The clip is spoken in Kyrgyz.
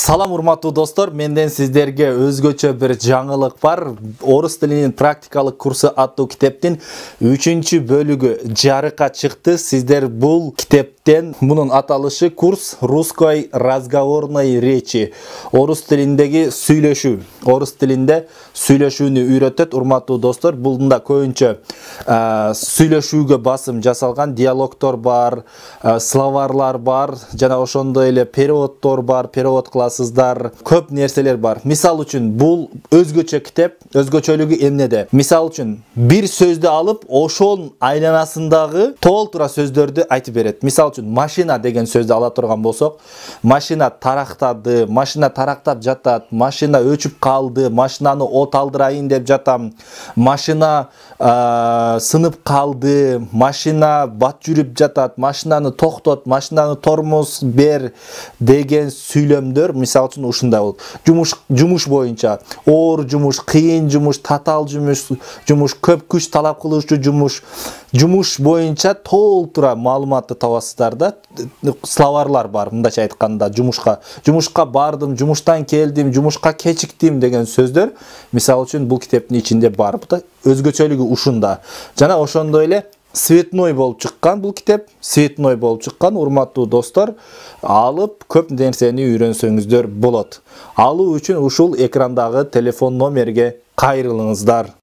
Салам урматтуу достор, менден сиздерге өзгөчө бир жаңылык бар. Орус тилинин практикалык курсу аттуу китептин 3-чү бөлүгү жарыкка чыкты. Сиздер бул китептен мунун аталышы курс русской разговорной речи. Орус тилиндеги сүйлөшүү. Орус тилинде сүйлөшүүнү үйрөтөт урматтуу достор. Булда көбүнчө сүйлөшүүгө басым жасалган диалогтор бар, словарлар бар, жана ошондой эле переводтор бар, перевод кыласыздар, көп нерселер бар. Мисал үчүн бул өзгөчө китеп, өзгөчөлүгү эмнеде? Мисал үчүн бир сөздү алып, ошонун айланасындагы толтура сөздөрдү айтып берет. Мисал үчүн машина деген сөздү ала турган болсок, машина тарактады, машина тарактап жатат, машина өчүп калды, машинаны от алдырайын деп жатам, машина сынып калды, машина бат жүрүп жатат, машинаны токтот, машинаны тормоз бер деген сүйлөмдөр мисал үчүн ушундай болот. Жумуш боюнча оор жумуш, кыйын жумуш, татаал жумуш, көп күч талап кылуучу жумуш боюнча толтура маалыматты табасыздар да. Словарлар бар, мындайча айтканда, жумушка бардым, жумуштан келдим, жумушка кечиктим деген сөздөр мисал үчүн бул китептин ичинде бар. Өзгөчөлүгү ушунда. Жана ошондой эле цветной болуп чыккан бул китеп, цветной болуп чыккан урматтуу достор, алып көп нерсени үйрөнсөңүздөр болот. Алуу үчүн ушул экрандагы телефон номерге кайрылыңыздар.